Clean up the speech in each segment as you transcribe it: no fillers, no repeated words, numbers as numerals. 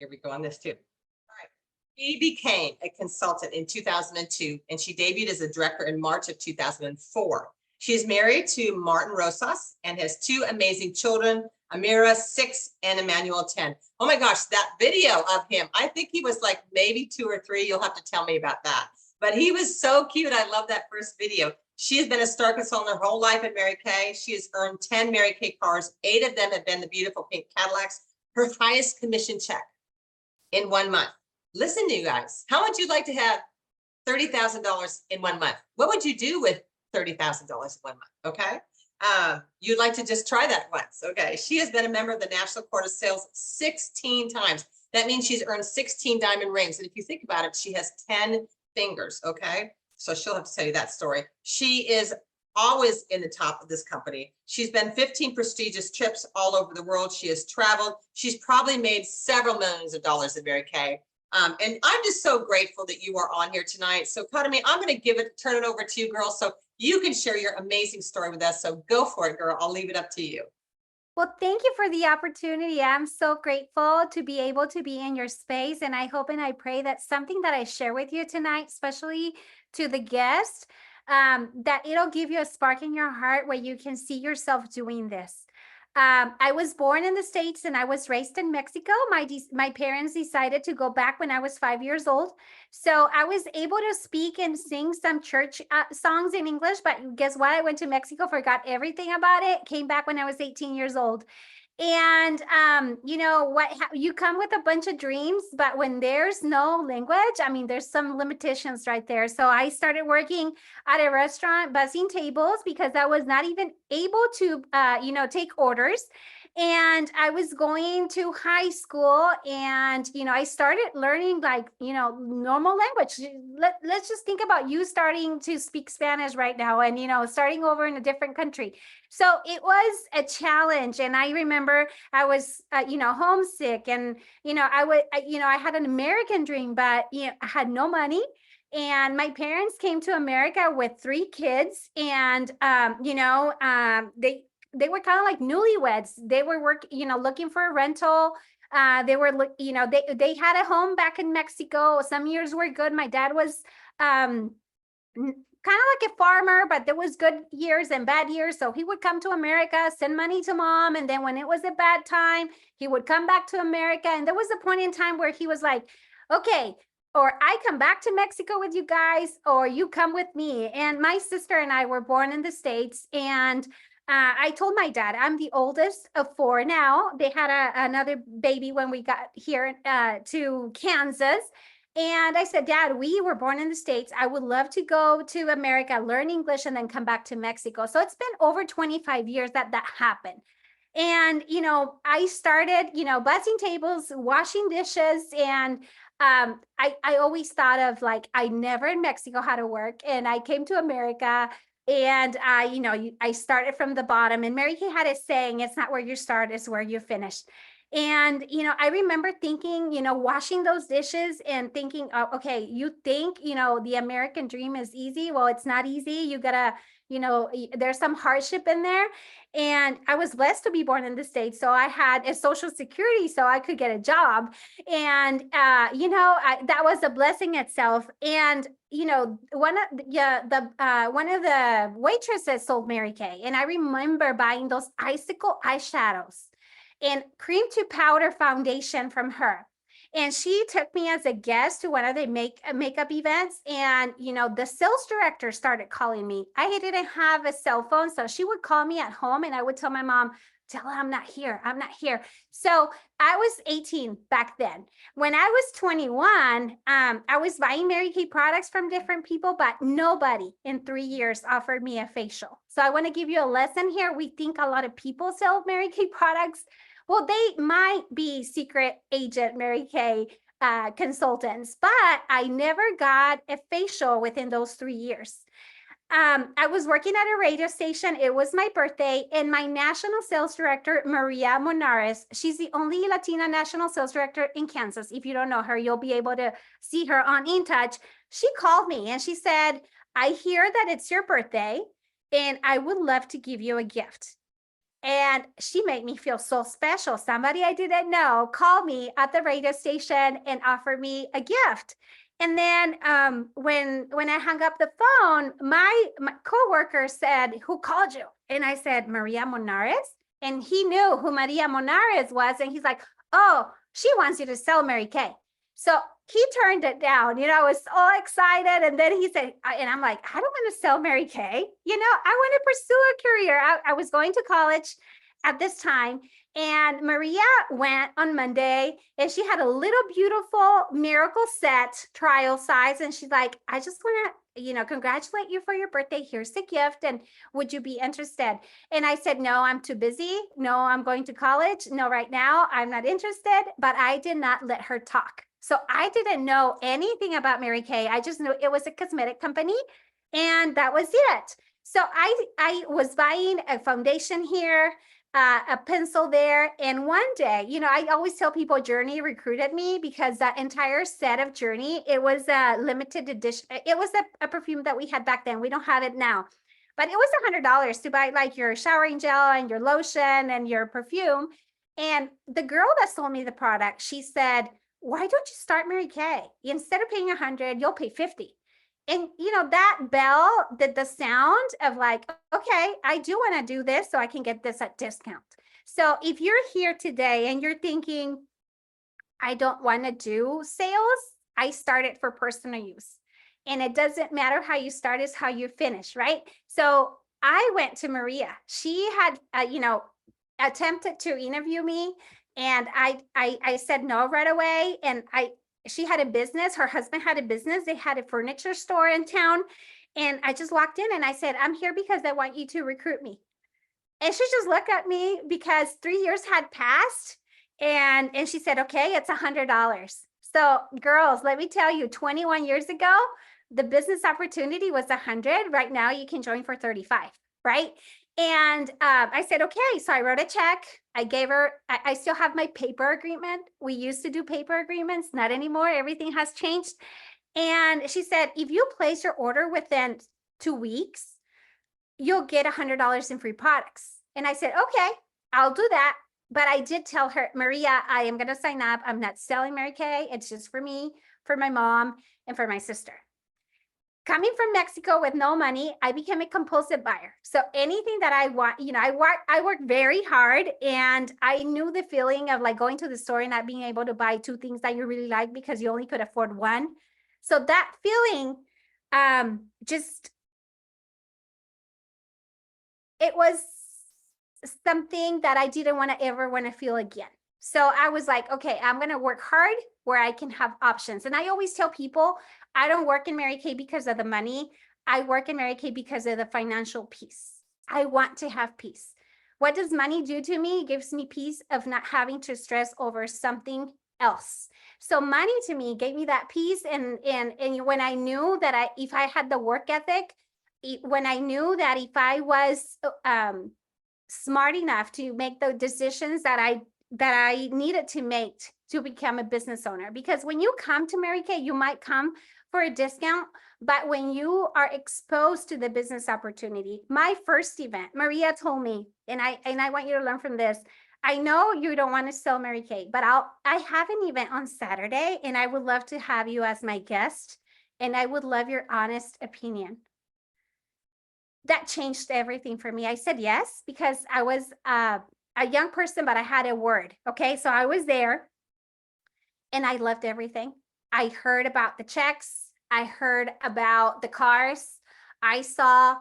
here we go on this too. All right. She became a consultant in 2002, and she debuted as a director in March of 2004. She is married to Martin Rosas and has two amazing children, Amira, 6, and Emmanuel, 10. Oh my gosh, that video of him, I think he was like maybe 2 or 3. You'll have to tell me about that. But he was so cute. I love that first video. She has been a star consultant her whole life at Mary Kay. She has earned 10 Mary Kay cars. 8 of them have been the beautiful pink Cadillacs. Her highest commission check in 1 month. Listen to you guys. How would you like to have $30,000 in 1 month? What would you do with $30,000 in 1 month? Okay. You'd like to just try that once. Okay. She has been a member of the National Court of Sales 16 times. That means she's earned 16 diamond rings. And if you think about it, she has 10 fingers. Okay. So she'll have to tell you that story. She is always in the top of this company. She's been 15 prestigious trips all over the world. She has traveled. She's probably made several millions of dollars at Mary Kay. And I'm just so grateful that you are on here tonight. So Karime, I'm going to turn it over to you, girl, so you can share your amazing story with us. So go for it, girl. I'll leave it up to you. Well, thank you for the opportunity. I'm so grateful to be able to be in your space. And I hope and I pray that something that I share with you tonight, especially to the guests, that it'll give you a spark in your heart where you can see yourself doing this. I was born in the States and I was raised in Mexico. My parents decided to go back when I was 5 years old. So I was able to speak and sing some church songs in English, but guess what? I went to Mexico, forgot everything about it, came back when I was 18 years old. And you know what, you come with a bunch of dreams, but when there's no language, I mean, there's some limitations right there. So I started working at a restaurant, bussing tables, because I was not even able to, take orders. And I was going to high school and, I started learning normal language. Let's just think about you starting to speak Spanish right now and, starting over in a different country. So it was a challenge. And I remember I was, homesick and, I had an American dream, but, I had no money. And my parents came to America with 3 kids and, they were kind of like newlyweds. They were looking for a rental. They were, they had a home back in Mexico. Some years were good. My dad was, kind of like a farmer, but there was good years and bad years. So he would come to America, send money to mom. And then when it was a bad time, he would come back to America. And there was a point in time where he was like, okay, or I come back to Mexico with you guys, or you come with me. And my sister and I were born in the States. And I told my dad, I'm the oldest of 4 now. They had another baby when we got here to Kansas. And I said, Dad, we were born in the States. I would love to go to America, learn English, and then come back to Mexico. So it's been over 25 years that happened. And, I started, bussing tables, washing dishes. And I always thought of I never in Mexico had to work. And I came to America. And I started from the bottom. And Mary Kay had a saying, it's not where you start, it's where you finish. And, I remember thinking, washing those dishes and thinking, oh, okay, you think, the American dream is easy. Well, it's not easy. You gotta, there's some hardship in there. And I was blessed to be born in the States. So I had a Social Security so I could get a job. And, that was a blessing itself. And, one of the waitresses sold Mary Kay. And I remember buying those icicle eyeshadows and cream to powder foundation from her. And she took me as a guest to one of the makeup events. And, the sales director started calling me. I didn't have a cell phone. So she would call me at home and I would tell my mom, tell her I'm not here. I'm not here. So I was 18 back then. When I was 21, I was buying Mary Kay products from different people, but nobody in 3 years offered me a facial. So I want to give you a lesson here. We think a lot of people sell Mary Kay products. Well, they might be secret agent Mary Kay consultants, but I never got a facial within those 3 years. I was working at a radio station. It was my birthday, and my national sales director, Maria Monares, she's the only Latina national sales director in Kansas. If you don't know her, you'll be able to see her on In Touch. She called me and she said, I hear that it's your birthday and I would love to give you a gift. And she made me feel so special. Somebody I didn't know called me at the radio station and offered me a gift. And then when I hung up the phone, my coworker said, "Who called you?" And I said, "Maria Monares." And he knew who Maria Monares was. And he's like, "Oh, she wants you to sell Mary Kay." So he turned it down. I was so excited. And then he said, and I'm like, "I don't want to sell Mary Kay. I want to pursue a career." I was going to college at this time. And Maria went on Monday and she had a little beautiful miracle set trial size. And she's like, "I just want to, congratulate you for your birthday. Here's the gift. And would you be interested?" And I said, "No, I'm too busy. No, I'm going to college. No, right now I'm not interested." But I did not let her talk. So I didn't know anything about Mary Kay. I just knew it was a cosmetic company and that was it. So I was buying a foundation here, a pencil there. And one day, I always tell people Journey recruited me because that entire set of Journey, it was a limited edition. It was a perfume that we had back then. We don't have it now. But it was $100 to buy like your showering gel and your lotion and your perfume. And the girl that sold me the product, she said, "Why don't you start Mary Kay? Instead of paying 100, you'll pay 50. And that bell, the sound of like, okay, I do want to do this so I can get this at discount. So if you're here today and you're thinking, "I don't want to do sales," I started for personal use. And it doesn't matter how you start, is how you finish, right? So I went to Maria. She had, attempted to interview me, and I said no right away. And she had a business. Her husband had a business. They had a furniture store in town. And I just walked in and I said, "I'm here because I want you to recruit me." And she just looked at me because 3 years had passed. And she said, "Okay, it's $100. So girls, let me tell you, 21 years ago, the business opportunity was 100. Right now you can join for 35, right? And I said, "Okay." So I wrote a check. I gave her, I still have my paper agreement. We used to do paper agreements, not anymore. Everything has changed. And she said, "If you place your order within 2 weeks, you'll get $100 in free products." And I said, "Okay, I'll do that." But I did tell her, "Maria, I am going to sign up. I'm not selling Mary Kay. It's just for me, for my mom, and for my sister." Coming from Mexico with no money, I became a compulsive buyer. So anything that I want, I work very hard, and I knew the feeling of like going to the store and not being able to buy two things that you really like because you only could afford one. So that feeling, just, it was something that I didn't want to ever want to feel again. So I was like, okay, I'm going to work hard where I can have options. And I always tell people, I don't work in Mary Kay because of the money. I work in Mary Kay because of the financial peace. I want to have peace. What does money do to me? It gives me peace of not having to stress over something else. So money to me gave me that peace. And when I knew that if I had the work ethic, when I knew that if I was smart enough to make the decisions that I needed to make to become a business owner. Because when you come to Mary Kay, you might come for a discount, but when you are exposed to the business opportunity, my first event, Maria told me, and I want you to learn from this. "I know you don't want to sell Mary Kay, but I have an event on Saturday, and I would love to have you as my guest, and I would love your honest opinion." That changed everything for me. I said yes, because I was a young person, but I had a word. Okay. So I was there and I loved everything. I heard about the checks. I heard about the cars. I saw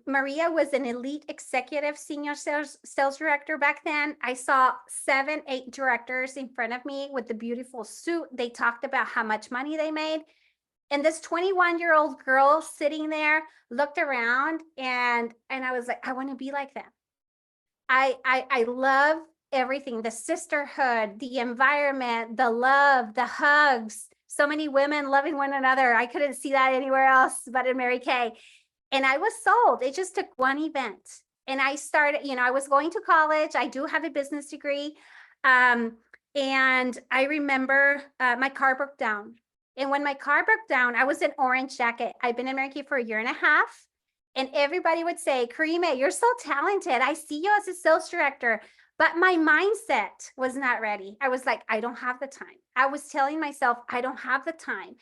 Maria was an elite executive senior sales director back then. I saw 7, 8 directors in front of me with the beautiful suit. They talked about how much money they made. And this 21-year-old girl sitting there looked around, and I was like, I want to be like them. I love everything, the sisterhood, the environment, the love, the hugs, so many women loving one another. I couldn't see that anywhere else but in Mary Kay. And I was sold. It just took one event. And I started, I was going to college. I do have a business degree. And I remember my car broke down. And when my car broke down, I was in orange jacket. I've been in Mary Kay for a year and a half. And everybody would say, Karime, you're so talented. I see you as a sales director. But my mindset was not ready. I was like, I don't have the time. I was telling myself, I don't have the time.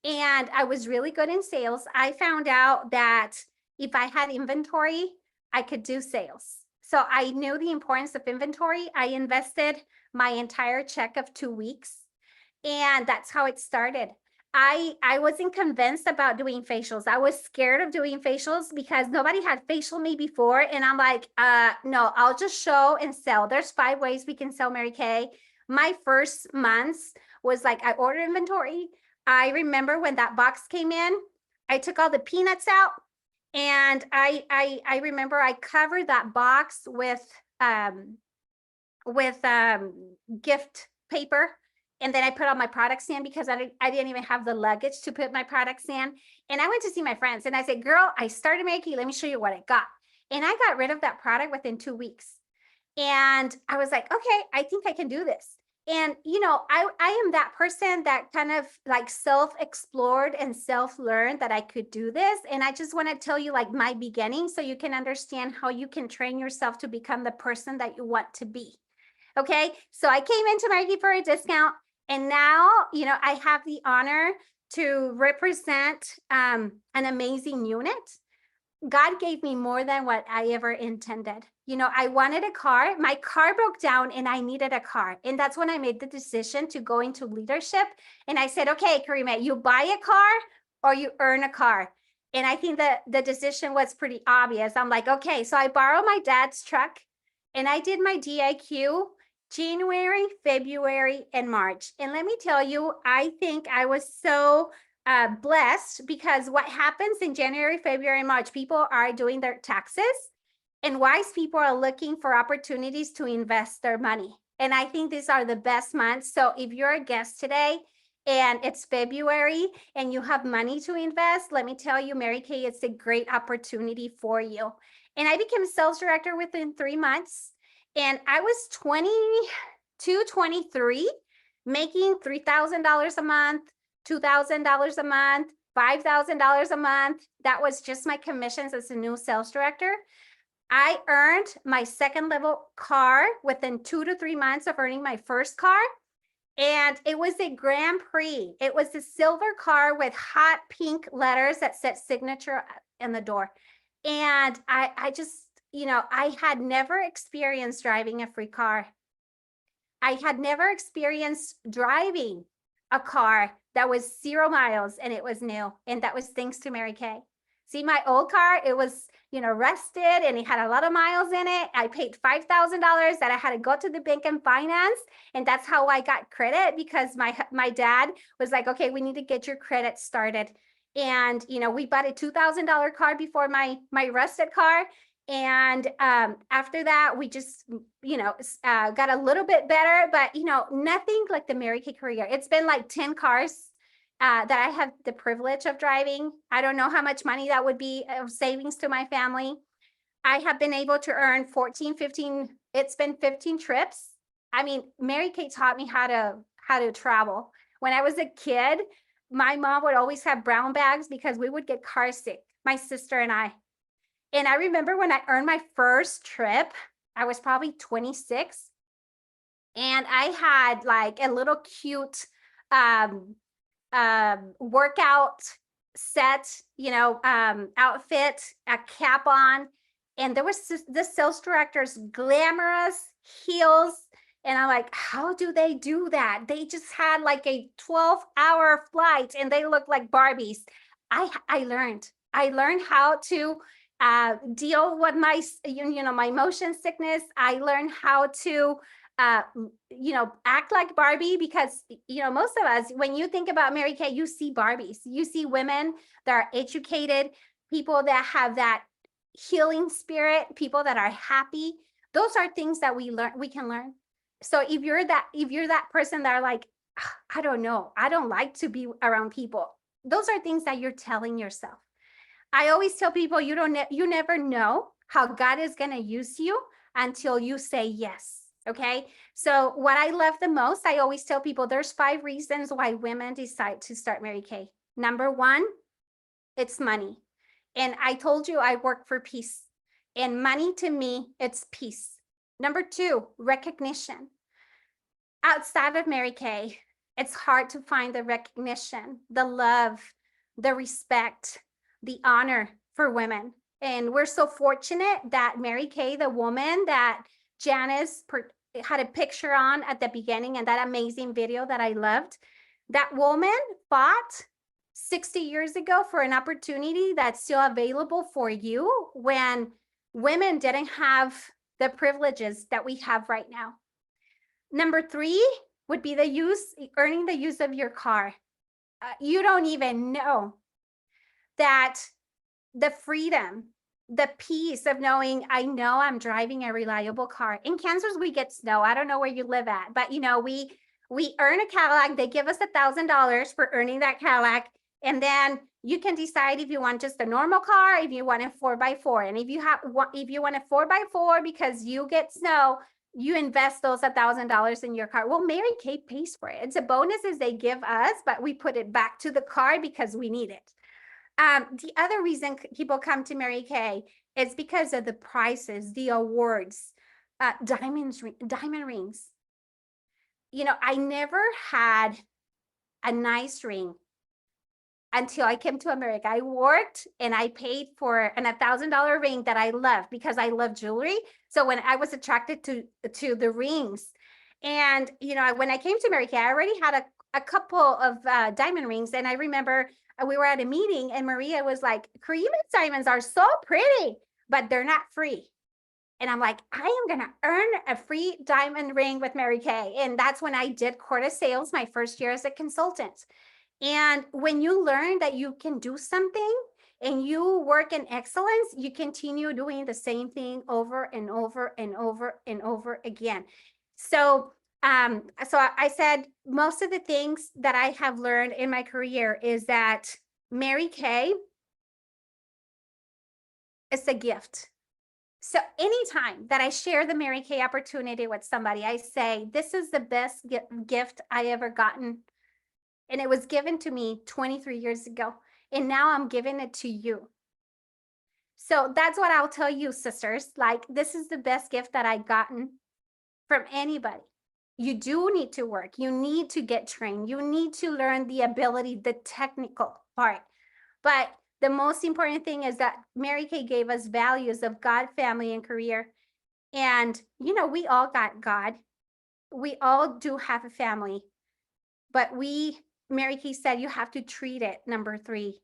And I was really good in sales. I found out that if I had inventory, I could do sales. So I knew the importance of inventory. I invested my entire check of 2 weeks. And that's how it started. I wasn't convinced about doing facials. I was scared of doing facials because nobody had facial me before. And I'm like, no, I'll just show and sell. There's 5 ways we can sell Mary Kay. My first months was like, I ordered inventory. I remember when that box came in, I took all the peanuts out, and I remember I covered that box with gift paper. And then I put all my products in because I didn't even have the luggage to put my products in. And I went to see my friends and I said, girl, I started making, let me show you what I got. And I got rid of that product within 2 weeks. And I was like, okay, I think I can do this. And, I am that person that kind of like self-explored and self-learned that I could do this. And I just want to tell you like my beginning so you can understand how you can train yourself to become the person that you want to be. Okay, so I came into Mary Kay for a discount, and now, I have the honor to represent an amazing unit. God gave me more than what I ever intended. I wanted a car. My car broke down and I needed a car. And that's when I made the decision to go into leadership. And I said, okay, Karime, you buy a car or you earn a car. And I think that the decision was pretty obvious. I'm like, okay, so I borrowed my dad's truck and I did my DIQ January, February, and March. And let me tell you, I think I was so blessed because what happens in January, February, and March, people are doing their taxes, and wise people are looking for opportunities to invest their money. And I think these are the best months. So if you're a guest today and it's February and you have money to invest, let me tell you, Mary Kay, it's a great opportunity for you. And I became sales director within 3 months. And I was 22, 23, making $3,000 a month, $2,000 a month, $5,000 a month. That was just my commissions as a new sales director. I earned my second level car within 2 to 3 months of earning my first car. And it was a Grand Prix. It was a silver car with hot pink letters that said signature in the door. And I just, I had never experienced driving a free car. I had never experienced driving a car that was 0 miles and it was new. And that was thanks to Mary Kay. See, my old car, it was, rusted and it had a lot of miles in it. I paid $5,000 that I had to go to the bank and finance. And that's how I got credit, because my dad was like, okay, we need to get your credit started. And, we bought a $2,000 car before my rusted car. And after that, we just, got a little bit better, but, nothing like the Mary Kay career. It's been like 10 cars that I have the privilege of driving. I don't know how much money that would be of savings to my family. I have been able to earn 15, it's been 15 trips. I mean, Mary Kay taught me how to travel. When I was a kid, my mom would always have brown bags because we would get car sick, my sister and I. And I remember when I earned my first trip, I was probably 26. And I had like a little cute workout set, outfit, a cap on. And there was the sales director's glamorous heels. And I'm like, how do they do that? They just had like a 12-hour flight and they look like Barbies. I learned how to deal with my, my motion sickness. I learned how to, act like Barbie, because, most of us, when you think about Mary Kay, you see Barbies, you see women that are educated, people that have that healing spirit, people that are happy. Those are things that we can learn. So if you're that person that are like, I don't know, I don't like to be around people, those are things that you're telling yourself. I always tell people, you never know how God is going to use you until you say yes. Okay. So what I love the most, I always tell people there's 5 reasons why women decide to start Mary Kay. Number 1, it's money. And I told you I work for peace. And money to me, it's peace. Number two, recognition. Outside of Mary Kay, it's hard to find the recognition, the love, the respect, the honor for women. And we're so fortunate that Mary Kay, the woman that Janice had a picture on at the beginning and that amazing video that I loved, that woman fought 60 years ago for an opportunity that's still available for you when women didn't have the privileges that we have right now. Number three would be earning the use of your car. You don't even know that the freedom, the peace of knowing, I know I'm driving a reliable car. In Kansas, we get snow. I don't know where you live at, but we earn a Cadillac. They give us $1,000 for earning that Cadillac. And then you can decide if you want just a normal car, if you want a 4x4. And if you want a 4x4 because you get snow, you invest those $1,000 in your car. Well, Mary Kay pays for it. It's a bonuses they give us, but we put it back to the car because we need it. The other reason people come to Mary Kay is because of the prizes, the awards, diamond rings. You know, I never had a nice ring until I came to America. I worked and I paid for an $1,000 ring that I love because I love jewelry. So when I was attracted to the rings, and you know, when I came to America, I already had a couple of diamond rings, and I remember we were at a meeting, and Maria was like, "Karime diamonds are so pretty, but they're not free." And I'm like, I am going to earn a free diamond ring with Mary Kay. And that's when I did Corda Sales my first year as a consultant. And when you learn that you can do something and you work in excellence, you continue doing the same thing over and over and over and over again. So I said most of the things that I have learned in my career is that Mary Kay is a gift. So anytime that I share the Mary Kay opportunity with somebody, I say, this is the best gift I ever gotten. And it was given to me 23 years ago. And now I'm giving it to you. So that's what I'll tell you, sisters. Like, this is the best gift that I've gotten from anybody. You do need to work. You need to get trained. You need to learn the ability, the technical part. But the most important thing is that Mary Kay gave us values of God, family, and career. And, you know, we all got God. We all do have a family. But Mary Kay said you have to treat it, number three,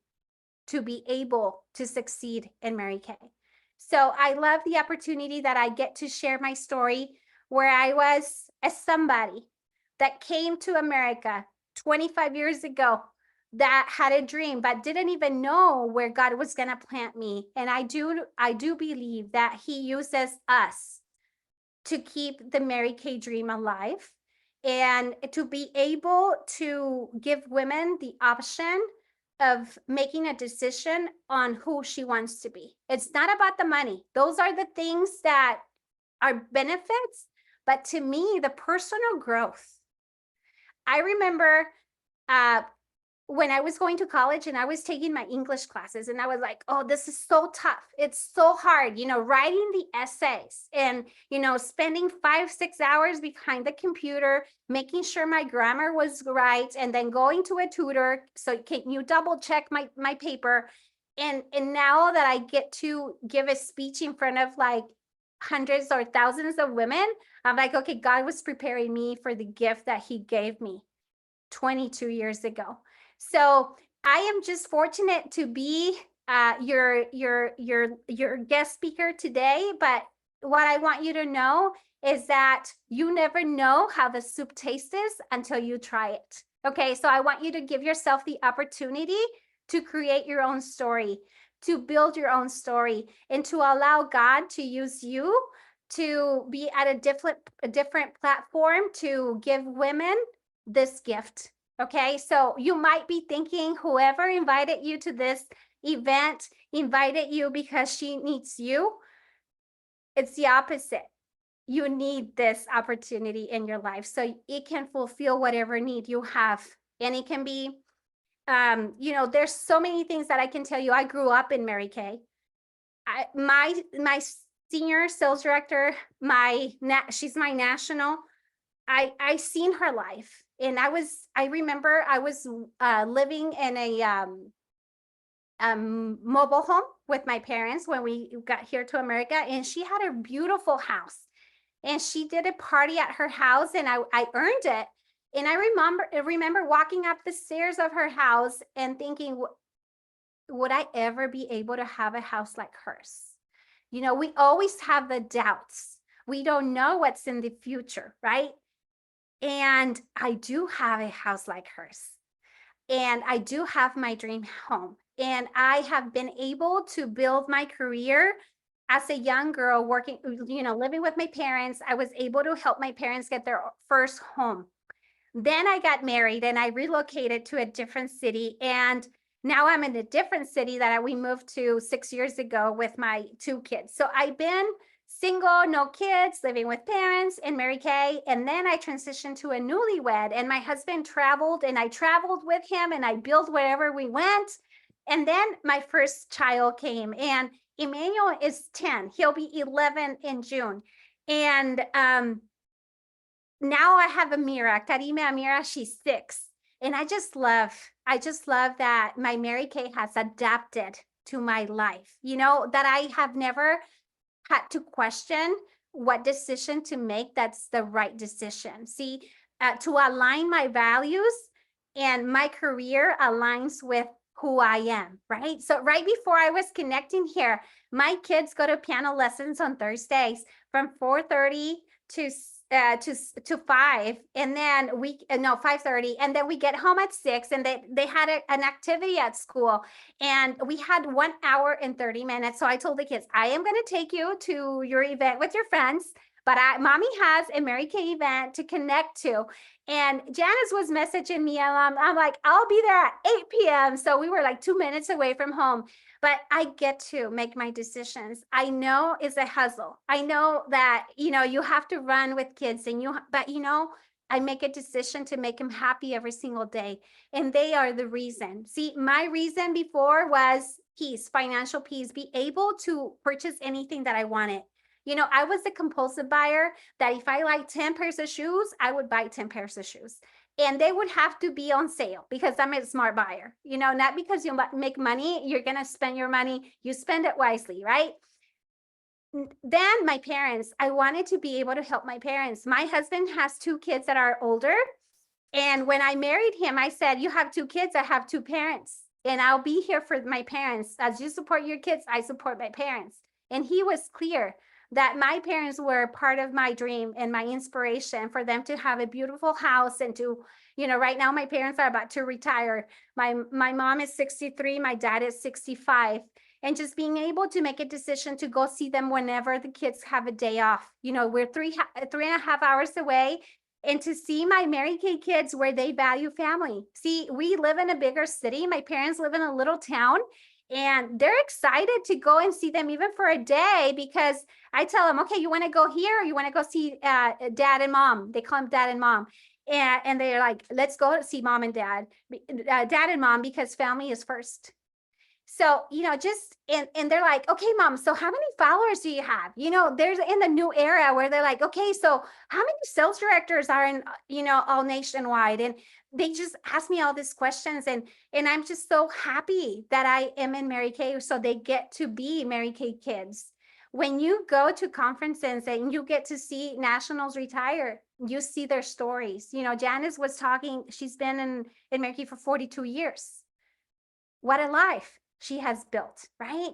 to be able to succeed in Mary Kay. So I love the opportunity that I get to share my story where I was as somebody that came to America 25 years ago that had a dream but didn't even know where God was going to plant me. And I do believe that he uses us to keep the Mary Kay dream alive and to be able to give women the option of making a decision on who she wants to be. It's not about the money. Those are the things that are benefits, but to me, the personal growth. I remember when I was going to college and I was taking my English classes, and I was like, oh, this is so tough. It's so hard, you know, writing the essays and, you know, spending 5-6 hours behind the computer, making sure my grammar was right, and then going to a tutor. So can you double check my paper? And now that I get to give a speech in front of like hundreds or thousands of women, I'm like, okay, God was preparing me for the gift that he gave me 22 years ago. So I am just fortunate to be your guest speaker today. But what I want you to know is that you never know how the soup tastes until you try it. Okay, so I want you to give yourself the opportunity to create your own story, to build your own story, and to allow God to use you to be at a different platform to give women this gift. Okay, so you might be thinking whoever invited you to this event invited you because she needs you. It's the opposite. You need this opportunity in your life so it can fulfill whatever need you have. And it can be there's so many things that I can tell you. I grew up in Mary Kay. My senior sales director, she's my national. I seen her life, and I remember I was living in a mobile home with my parents when we got here to America, and she had a beautiful house, and she did a party at her house, and I earned it. And I remember walking up the stairs of her house and thinking, would I ever be able to have a house like hers? We always have the doubts. We don't know what's in the future, right? And I do have a house like hers. And I do have my dream home. And I have been able to build my career as a young girl working, living with my parents. I was able to help my parents get their first home. Then I got married and I relocated to a different city. And now I'm in a different city that we moved to 6 years ago with my 2 kids. So I've been single, no kids, living with parents in Mary Kay. And then I transitioned to a newlywed, and my husband traveled, and I traveled with him, and I built wherever we went. And then my first child came, and Emmanuel is 10. He'll be 11 in June. And now I have Karime, she's 6. And I just love that my Mary Kay has adapted to my life, that I have never had to question what decision to make that's the right decision. See, to align my values, and my career aligns with who I am, right? So right before I was connecting here, my kids go to piano lessons on Thursdays from 4:30 to 5, and then 5:30, and then we get home at 6, and they had an activity at school, and we had 1 hour and 30 minutes. So I told the kids, I am going to take you to your event with your friends, but mommy has a Mary Kay event to connect to. And Janice was messaging me, and I'm like, I'll be there at 8 p.m. So we were like 2 minutes away from home, but I get to make my decisions. I know it's a hustle. I know that, you have to run with kids, but I make a decision to make them happy every single day. And they are the reason. See, my reason before was peace, financial peace, be able to purchase anything that I wanted. I was a compulsive buyer that if I like 10 pairs of shoes, I would buy 10 pairs of shoes. And they would have to be on sale because I'm a smart buyer, not because you make money, you're going to spend your money, you spend it wisely, right? Then my parents, I wanted to be able to help my parents. My husband has 2 kids that are older. And when I married him, I said, you have 2 kids, I have 2 parents, and I'll be here for my parents. As you support your kids, I support my parents. And he was clear that my parents were part of my dream and my inspiration for them to have a beautiful house and to, right now my parents are about to retire. My mom is 63, my dad is 65. And just being able to make a decision to go see them whenever the kids have a day off. We're 3.5 hours away. And to see my Mary Kay kids where they value family. See, we live in a bigger city. My parents live in a little town, and they're excited to go and see them even for a day, because I tell them, okay, you want to go here, or you want to go see dad and mom? They call them dad and mom. And they're like, let's go see mom and dad, dad and mom, because family is first. So, and they're like, okay, mom, so how many followers do you have? There's in the new era where they're like, okay, so how many sales directors are in, all nationwide? And they just ask me all these questions, and I'm just so happy that I am in Mary Kay. So they get to be Mary Kay kids. When you go to conferences and you get to see nationals retire, you see their stories. Janice was talking, she's been in Mary Kay for 42 years. What a life she has built, right?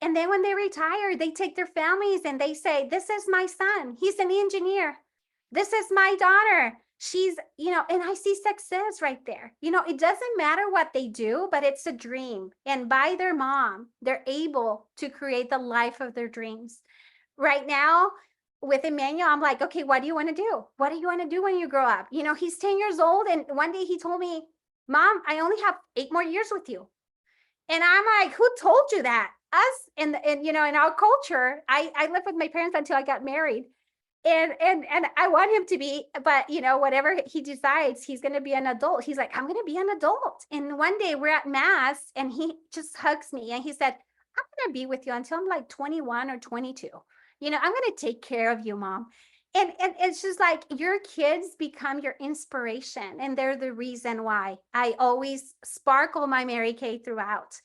And then when they retire, they take their families and they say, this is my son, he's an engineer. This is my daughter, she's, and I see success right there. It doesn't matter what they do, but it's a dream. And by their mom, they're able to create the life of their dreams. Right now, with Emmanuel, I'm like, okay, what do you want to do? What do you want to do when you grow up? He's 10 years old. And one day he told me, Mom, I only have 8 more years with you. And I'm like, who told you that? Us in our culture, I lived with my parents until I got married. And I want him to be, but you know, whatever he decides, he's going to be an adult. He's like, I'm going to be an adult. And one day we're at mass and he just hugs me and he said, I'm going to be with you until I'm like 21 or 22. You know, I'm going to take care of you, mom. And it's just like your kids become your inspiration and they're the reason why I always sparkle my Mary Kay throughout.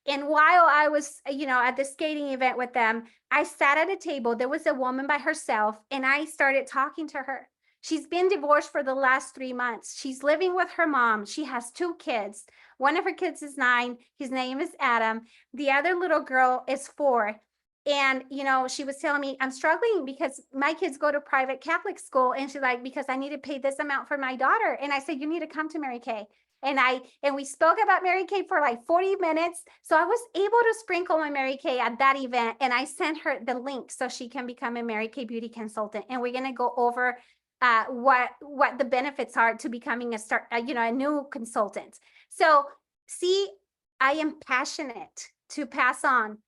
And while I was, you know, at the skating event with them, I sat at a table. There was a woman by herself, and I started talking to her. She's been divorced for the last 3 months. She's living with her mom. She has 2 kids. One of her kids is 9. His name is Adam. The other little girl is 4. And, you know, she was telling me, I'm struggling because my kids go to private Catholic school. And she's like, because I need to pay this amount for my daughter. And I said, you need to come to Mary Kay. And we spoke about Mary Kay for like 40 minutes. So I was able to sprinkle my Mary Kay at that event, and I sent her the link so she can become a Mary Kay beauty consultant. And we're going to go over what the benefits are to becoming a new consultant. So see, I am passionate to pass on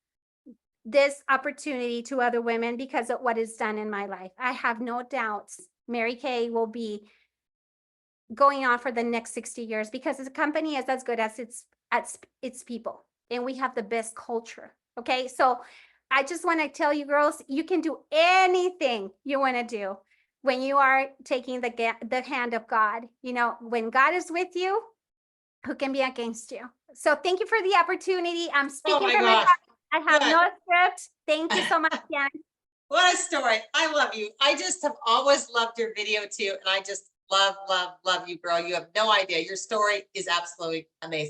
this opportunity to other women because of what is done in my life. I have no doubts Mary Kay will be going on for the next 60 years because the company is as good as its people, and we have the best culture. Okay, so I just want to tell you girls, you can do anything you want to do when you are taking the hand of God. You know, when God is with you, who can be against you? So thank you for the opportunity. I'm speaking my from my gosh. heart. I have Good. no script. Thank you so much, Jan. What a story. I love you. I just have always loved your video too. And I just love you, girl. You have no idea. Your story is absolutely amazing.